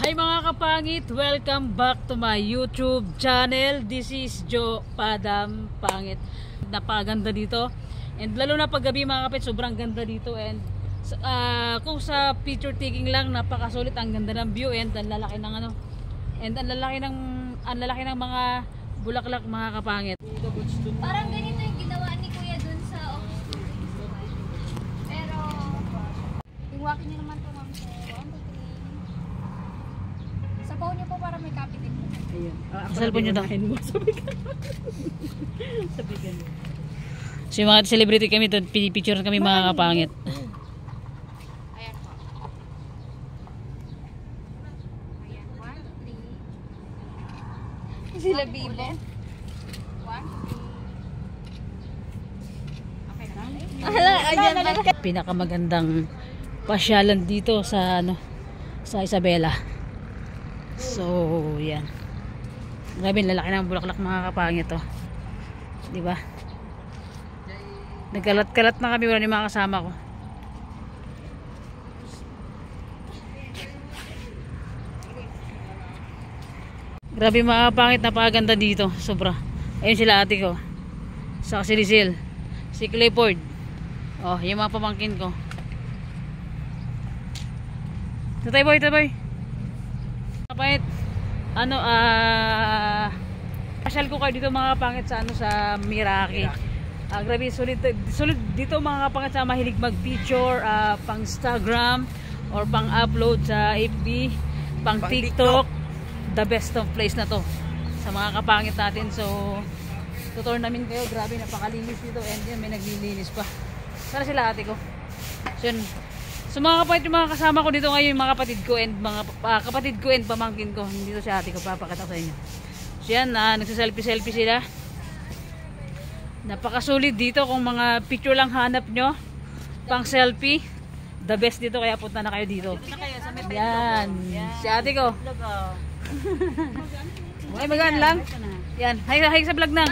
Hi mga kapangit, welcome back to my YouTube channel. This is Jo Padam Pangit. Napakaganda dito. And lalo na paggabi mga kapit, sobrang ganda dito. And kung sa picture taking lang, napakasulit, ang ganda ng view. And ang lalaki ng ano, and ang lalaki ng mga bulaklak mga kapangit. Parang ganito yung ginawa ni Kuya dun sa office. Pero yung walking niyo naman to, ma'am. Sa phone niyo po para may copy din po. Ayun. Cellphone niyo daw. Sabigan mo. So yung mga celebrity kami doon, pinipicture kami mga kapangit. Ayan po. Ayan, 1, 3. Sila Bibo. 1, 3. Okay na. Ayan pa. Pinakamagandang pasyalan dito sa ano, sa Isabela. So, yan. Grabe, lalaki ng bulaklak mga kapangit to. 'Di ba? Nagkalat-kalat na kami, wala ni mga kasama ko. Grabe mga kapangit, napakaganda dito, sobra. Ayun sila ate ko. Saka si Rizal, si Clifford. Oh, yung mga pamangkin ko. Tatay boy. Kapangit, ano, pasyal ko kayo dito mga kapangit sa ano, sa Miraki. Grabe, solid dito mga kapangit sa mahilig mag-picture, pang Instagram or pang upload sa FB, pang TikTok. The best of place na to sa mga kapangit natin. So tutor namin kayo, grabe, napakalinis dito. And yan, may naglilinis pa. Sana sila ate ko. So yun, so mga kapangit, yung mga kasama ko dito ngayon, mga kapatid ko and mga kapatid ko and pamangkin ko. Dito si ate ko, papakita ko sa inyo. So yan, nagsaselfie sila. Napakasulit dito kung mga picture lang hanap nyo, pang selfie. The best dito, kaya punta na kayo dito. Yan, si ate ko. Ay, magaan lang. Yan, hay sa vlog nang.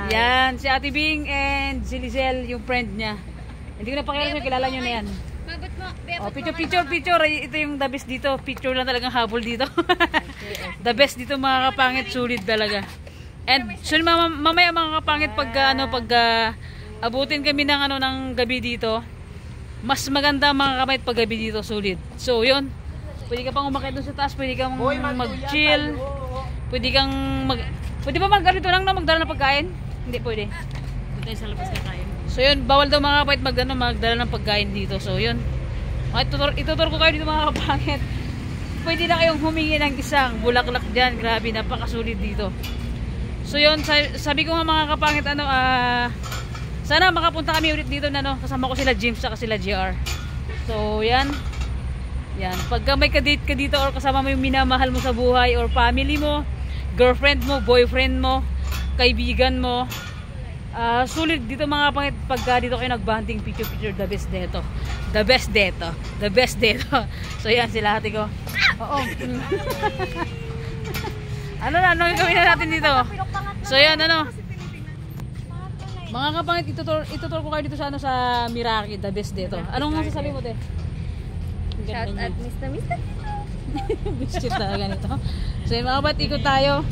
Yan, si Ate Bing and si Lizelle, yung friend niya. Hindi ko na pakilala, kilala nyo na yan. Oh, picture. Ito yung the best dito. Picture lang talagang habol dito. The best dito mga kapangit, sulit talaga. And so mamaya mga kapangit, pag abutin kami ng ano, ng gabi dito, mas maganda mga kapangit pag gabi dito, sulit. So yun, pwede ka pang umakit doon sa taas, pwede kang mag-chill, pwede ba mag-ganito lang na magdala ng pagkain? Hindi pwede. Punta sa labas kakain. So yun, bawal daw mga kapangit magdala ng pagkain dito. So yun, itutur ko kayo dito mga kapangit. Pwede na kayong humingi ng isang bulaklak dyan. Grabe, napakasulit dito. So yun, sabi ko nga mga kapangit, ano, sana makapunta kami ulit dito na, no, kasama ko sila James saka sila JR. So yan, pagka may ka-date ka dito or kasama mo yung minamahal mo sa buhay or family mo, girlfriend mo, boyfriend mo, kaibigan mo, sulit dito mga kapangit. Pagka dito kayo nagbanding picture, the best dito. So yan, sila ate ko. Oo. Ano gawin na natin dito? So yan, ano, mga kapangit, itutur ko kayo dito sa ano, sa Miraki, the best dito. Anong masasabi mo, te? Shout out Mr. Biscuit na ganito. So yung mga kapangit, ikot tayo.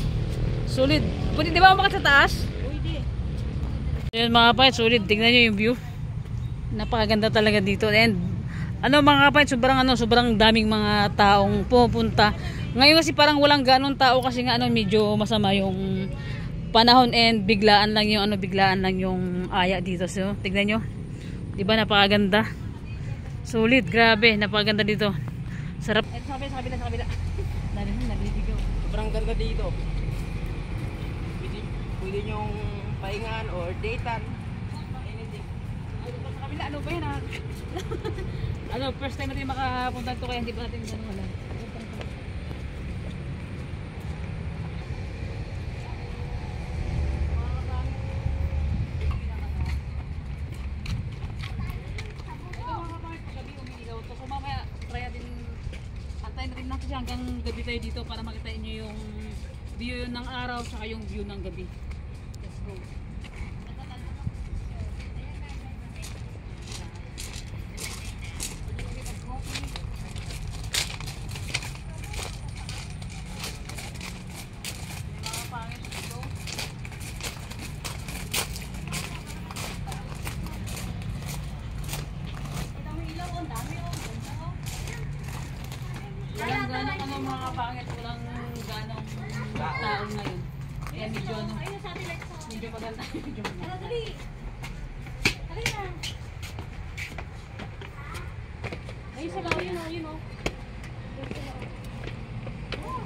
Sulit. Pwede, di ba umakit sa taas? So yun mga kapangit, sulit. Tignan nyo yung view. Napakaganda talaga dito. And ano mga kapangit, sobrang daming mga taong pupunta. Ngayon kasi parang walang ganong tao kasi nga ano, medyo masama yung panahon and biglaan lang yung aya dito. So tignan nyo, 'di ba, napakaganda. Sulit, grabe, napakaganda dito. Sarap. Sa kabila. Naliligaw. Sobrang ganda dito. Pwede nyong pahingan or datean. Anything. Sa kabila, ano ba yan? Ano, first time natin makapunta to, kaya hindi pa natin ganun alam. Hanggang gabi tayo dito para makita niyo yung view ng araw saka yung view ng gabi. Let's go. ganong ano mga kapangit, walang ganong taon ngayon. Kaya medyo ano, medyo maganda. Medyo maganda. Ay, sa lawa yun o, yun o. Wow,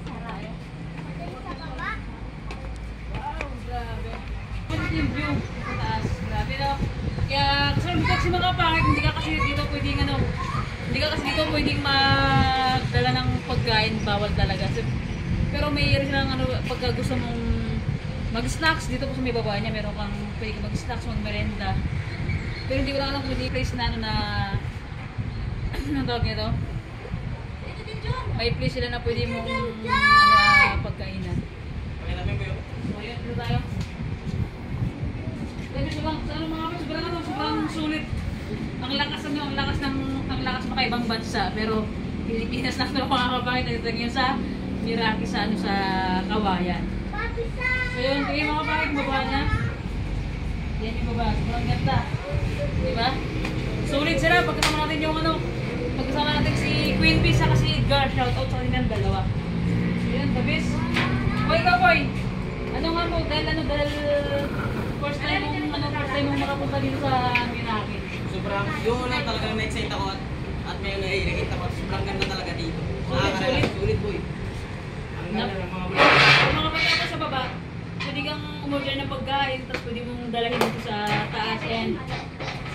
grabe. Yung view sa taas, grabe no. Kaya kasi mga kapangit, hindi ka kasi dito pwedeng ano, hindi ka kasi dito pwedeng magdala ng pagkain, bawal talaga. So, pero may silang ano, pagka gusto mong mag-snacks, dito po sa may baba niya, meron kang pwede ka mag-snacks, mag-merenda. Pero hindi ko lang alam kung hindi place na ano na anong tawag nito? May place sila na pwede mong ano, pagkainan. So yun, dito tayo. Dito sobrang sulit. Ang lakas ano, ang lakas makaibang bansa, pero Pilipinas lang ito mga kapangit dito ngayon sa Miraki sa ano sa Kawayan. So yun, tingin mga kapangit baba niya. Yan yung baba, sobrang ganda. Diba? Sulit sila pagkasama natin yung ano, pagkasama natin si Queen Bee sa si Edgar, shoutout sa kanilang dalawa. So yun, the best. Boy ka boy! Ano nga mo, dahil first time mong makapunta dito sa Miraki. Sobrang, yung una talagang na-excite ako at may nakikita ko, sobrang ganda talaga dito. Nakaka-relax, sulit boy. Ang ganda ng mga boy. Kung mga pagkata sa baba, pwede kang umorder ng pagkain, tapos pwede mong dalhin dito sa taas. And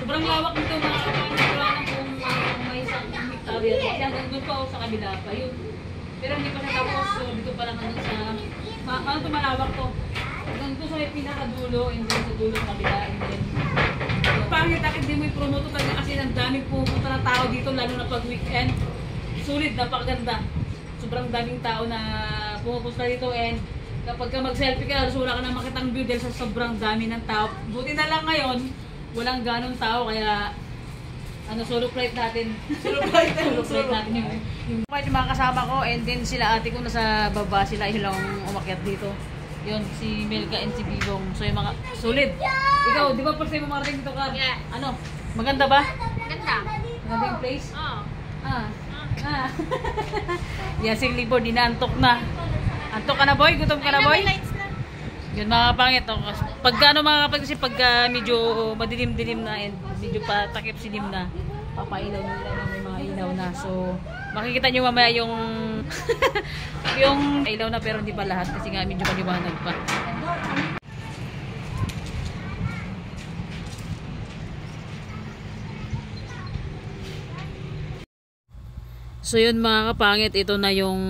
sobrang lawak nito mga kapangit, wala na kung may isang hectare. Kasi hanggang doon pa o sa kabila pa yun. Pero hindi pa siya tapos, so dito pa lang hanggang sa, ano ito malawak to. Hanggang doon sa may pinakadulo, and then sa dulo sa kabila, and then pangit bakit di mo i-promote talaga kasi ang daming pupunta na tao dito lalo na pag weekend. Sulit, napakaganda. Sobrang daming tao na pumupunta dito and kapag ka mag-selfie ka, wala ka na makitang view dahil sa sobrang dami ng tao. Buti na lang ngayon, walang ganong tao kaya ano, solo flight natin. Solo flight natin yung mga kasama ko and then sila ate ko nasa baba, sila lang umakyat dito. Yun, si Melka and si Bibong. So yung mga solid. Ikaw, di ba first time mo marating dito ka? Yes. Ano? Maganda ba? Ganda. Maganda yung place? Oo. Yan, si Libor, dinaantok na. Antok ka na boy? Gutom ka na boy? Lights na. Yun mga kapangit. Pagka ano mga kapangit kasi pagka medyo madilim-dilim na and medyo patakip silim na, papailaw nila may mga ilaw na. So makikita nyo mamaya yung yung ilaw na pero hindi pa lahat kasi nga medyo maliwanag pa. So yun mga kapangit, ito na yung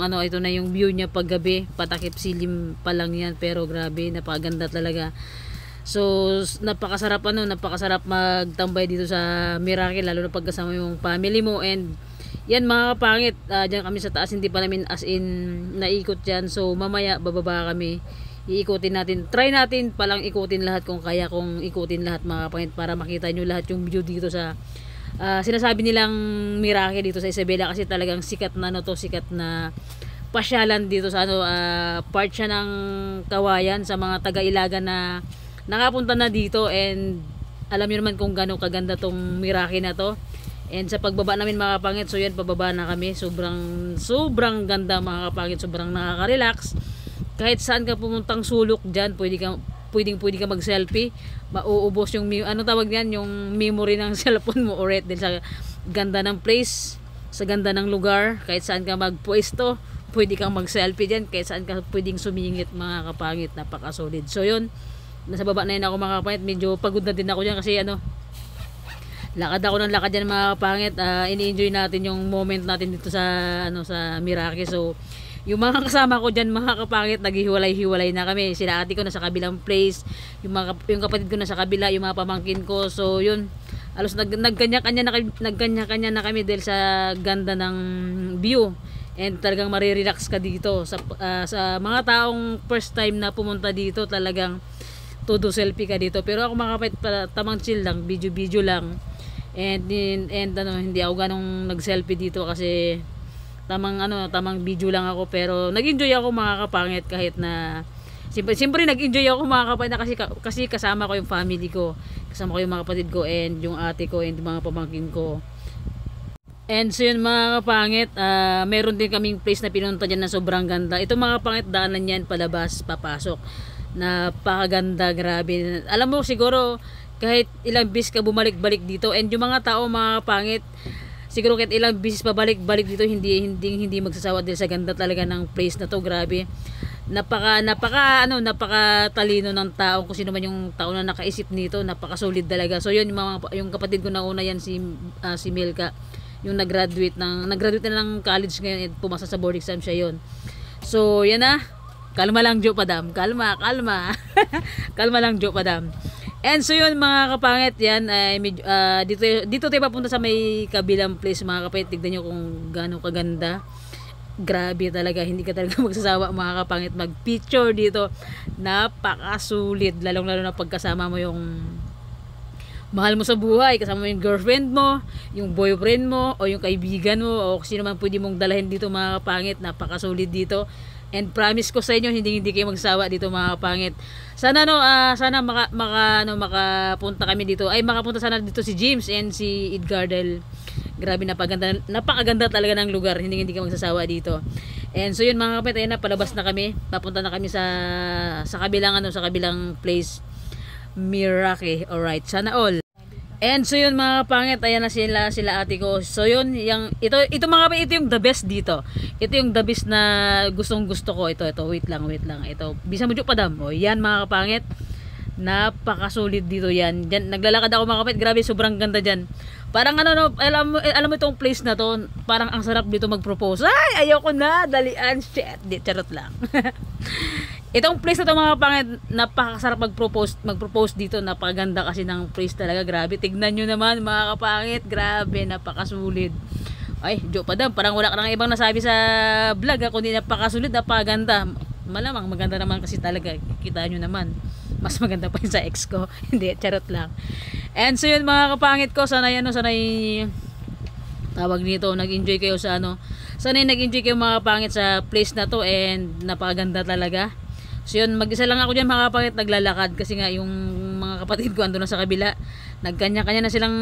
ano, ito na yung view niya paggabi. Patakip silim pa lang yan pero grabe, napakaganda talaga. So napakasarap napakasarap magtambay dito sa Miraki lalo na pagkasama yung family mo. And yan mga kapangit, dyan kami sa taas, hindi pa namin as in naikot dyan. So mamaya bababa kami, iikutin natin, try natin palang ikutin lahat kung kaya kong ikutin lahat mga kapangit para makita nyo lahat yung view dito sa sinasabi nilang Miraki dito sa Isabela kasi talagang sikat na ano to, sikat na pasyalan dito sa ano, part siya ng Kawayan sa mga taga-Ilagan na nakapunta na dito. And alam niyo naman kung gaano kaganda tong Miraki na to. And sa pagbaba namin mga kapangit, so yan, pababa na kami. Sobrang ganda mga kapangit, sobrang nakaka-relax. Kahit saan ka pumuntang sulok dyan, pwede ka mag-selfie. Mauubos yung ano tawag yan, yung memory ng cellphone mo or din sa ganda ng place, sa ganda ng lugar. Kahit saan ka magpwesto, pwede kang mag-selfie dyan. Kahit saan ka pwedeng sumingit mga kapangit, napaka-solid. So yun, nasa baba na yun ako mga kapangit. Medyo pagod na din ako dyan kasi ano, lakad ako ng lakad dyan mga kapangit. Ini-enjoy natin yung moment natin dito sa ano, sa Miraki. So yung mga kasama ko dyan mga kapangit, naghihiwalay-hiwalay na kami. Sila ate ko na sa kabilang place, yung kapatid ko na sa kabila, yung mga pamangkin ko. So yun, alos nagkanya-kanya na kami dahil sa ganda ng view. And talagang marirelax ka dito sa mga taong first time na pumunta dito, talagang todo selfie ka dito. Pero ako mga kapatid, tamang chill lang, video lang. And ano, hindi ako ganong nag-selfie dito kasi tamang video lang ako. Pero nag-enjoy ako mga kapangit kahit na siyempre nag-enjoy ako mga kapangit kasi kasama ko yung family ko. Kasama ko yung mga kapatid ko and yung ate ko and yung mga pamangkin ko. And so yun mga kapangit, meron din kaming place na pinunta dyan na sobrang ganda. Ito mga kapangit, daanan yan, palabas, papasok. Napakaganda, grabe. Alam mo siguro, kahit ilang bis ka bumalik-balik dito, and yung mga tao mga kapangit, siguro kahit ilang bis pabalik-balik dito, hindi magsasawa dahil sa ganda talaga ng place na to, grabe. Napaka talino ng tao, kung sino man yung tao na nakaisip nito, napaka-solid talaga. So yun, yung kapatid ko na una yan, si Milka, yung nag-graduate na ng college ngayon, pumasa sa board exam siya yun. So yan na, kalma lang Jo Padam, kalma kalma lang Jo Padam. And so yun mga kapangit, yan dito tayo papunta sa may kabilang place mga kapangit. Tignan nyo kung gaano kaganda, grabe talaga, hindi ka talaga magsasawa mga kapangit mag picture dito. Napakasulit, lalong lalo na pagkasama mo yung mahal mo sa buhay, kasama mo yung girlfriend mo, yung boyfriend mo, o yung kaibigan mo, o sino man pwede mong dalahin dito mga kapangit. Napakasulit dito, and promise ko sa inyo, hindi kayo magsawa dito mga kapangit. Sana sana makapunta kami dito, makapunta sana dito si James and si Edgardel. Grabe, napakaganda talaga ng lugar, hindi ka magsasawa dito. And so yun mga kapangit, ayun na, palabas na kami, papunta na kami sa kabilang place, Mirake. Alright, sana all. And so yun mga kapangit, ayan na sila ate ko. So yun, ito mga kapangit, ito yung the best dito. Ito yung the best na gustong gusto ko. Ito, wait lang. Ito, bisa mo dyan Padam. O yan mga kapangit, napakasulit dito yan. Diyan, naglalakad ako mga kapangit, grabe, sobrang ganda dyan. Parang alam mo itong place na to, parang ang sarap dito mag-propose. Ay, ayoko na, dalian, shit. Charot lang. Itong place na to mga kapangit, napakasarap mag-propose dito. Napakaganda kasi ng place talaga, grabe. Tignan nyo naman mga kapangit, grabe, napakasulit. Ay, Jo Padam, parang wala ka nang ibang nasabi sa vlog kundi napakasulit, napakaganda. Malamang maganda naman kasi talaga, kita nyo naman. Mas maganda pa yun sa ex ko. Hindi, charot lang. And so yun mga kapangit ko, sanay tawag nito, nag-enjoy kayo sa sanay nag-enjoy kayo mga kapangit sa place na to, and napakaganda talaga. So yun, mag-isa lang ako dyan mga kapangit, naglalakad kasi nga yung mga kapatid ko ando na sa kabila, nagkanya-kanya na silang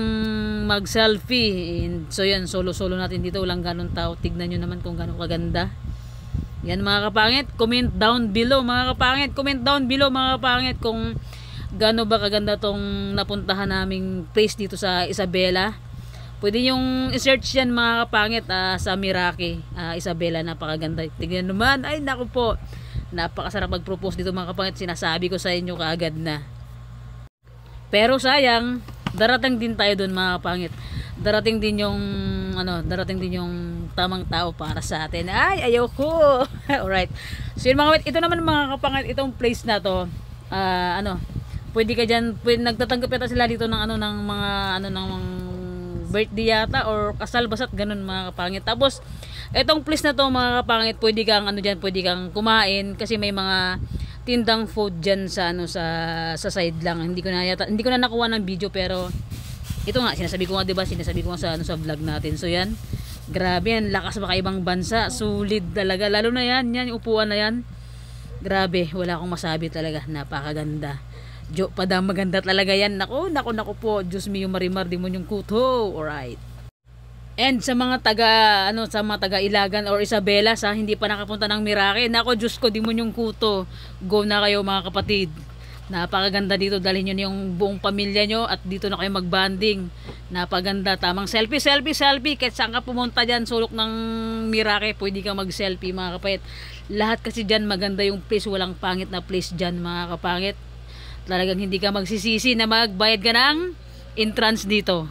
mag-selfie. And so yun, solo natin dito, walang ganong tao. Tignan nyo naman kung gano'ng kaganda. Yan mga kapangit, comment down below mga kapangit kung gaano ba kaganda tong napuntahan naming place dito sa Isabela. Pwede yung i-search yan mga kapangit, sa Mirake, Isabela, napakaganda. Tignan naman, ay naku po, napakasarap mag-propose dito mga kapangit, sinasabi ko sa inyo kaagad na. Pero sayang, darating din tayo doon mga kapangit. Darating din yung tamang tao para sa atin. Ay, ayoko. Alright. So yun mga kapangit, ito naman mga kapangit, itong place na to, pwede ka dyan, nagtatanggap yata sila dito ng ng birthday yata or kasal, basta't ganun mga kapangit. Tapos etong place na to mga kapangit, pwede kang kumain kasi may mga tindang food diyan sa side lang. Hindi ko na nakuha ng video, pero ito nga sinasabi ko nga sa vlog natin. So yan, grabe yan, lakas makaibang bansa, sulit talaga, lalo na yan yung upuan na yan. Grabe, wala akong masabi talaga, napakaganda. Jo Padam, maganda talaga yan. Naku po, Diyos mio marimar di mo yung kuto. Alright. And sa mga taga Ilagan or Isabela hindi pa nakapunta ng Mirake, nako Diyos ko, di mo yung kuto. Go na kayo mga kapatid. Napakaganda dito, dalhin nyo yung buong pamilya nyo at dito na kayo magbanding. Napaganda, tamang selfie. Kahit saan ka pumunta dyan, sulok ng Mirake, pwede ka mag-selfie mga kapatid. Lahat kasi dyan maganda yung place, walang pangit na place dyan mga kapangit. Talagang hindi ka magsisisi na magbayad ka ng entrance dito.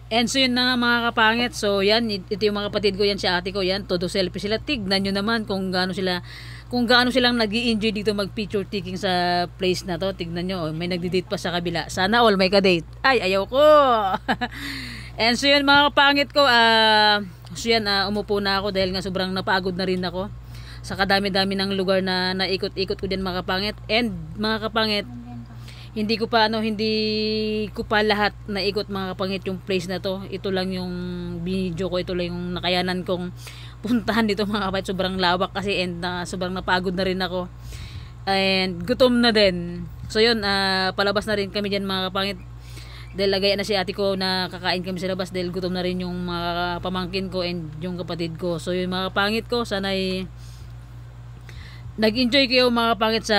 And so yun na nga mga kapangit. So yan, ito yung mga kapatid ko, yan si ate ko, yan, todo selfie sila. Tignan nyo naman kung gaano silang nag-i-enjoy dito mag-picture taking sa place na to. Tignan nyo, may nagdi-date pa sa kabila. Sana all may ka-date. Ay, ayaw ko. And so yun mga kapangit ko, so yan, umupo na ako dahil nga sobrang napagod na rin ako sa kadami-dami ng lugar na naikot-ikot ko din mga kapangit. And mga kapangit, hindi ko pa lahat naikot mga kapangit yung place na to. Ito lang yung video ko, ito lang yung nakayanan kong puntahan dito mga kapangit. Sobrang lawak kasi, and sobrang napagod na rin ako. And gutom na din. So yun, palabas na rin kami dyan mga kapangit. Dahil lagay na si ate ko na kakain kami sa labas dahil gutom na rin yung mga pamangkin ko and yung kapatid ko. So yung mga pangit ko, sana'y nag-enjoy kayo mga pangit sa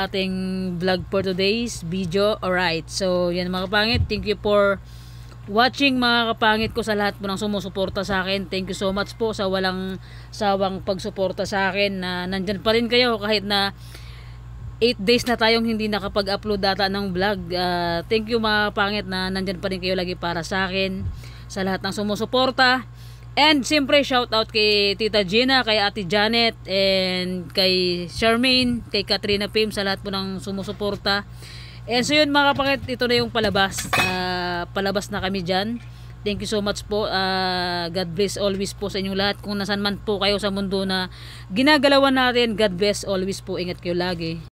ating vlog for today's video. Alright, so yan mga pangit, thank you for watching mga kapangit ko, sa lahat po ng sumusuporta sa akin. Thank you so much po sa walang sawang pagsuporta sa akin, na nandyan pa rin kayo kahit na 8 days na tayong hindi nakapag-upload data ng vlog. Thank you mga pangit na nandyan pa rin kayo lagi para sa akin, sa lahat ng sumusuporta. And siyempre shout out kay Tita Gina, kay Ate Janet, and kay Charmaine, kay Katrina Pim, sa lahat po ng sumusuporta. And so yun mga pangit, ito na yung palabas. Palabas na kami dyan. Thank you so much po. God bless always po sa inyong lahat. Kung nasan man po kayo sa mundo na ginagalawan natin, God bless always po. Ingat kayo lagi.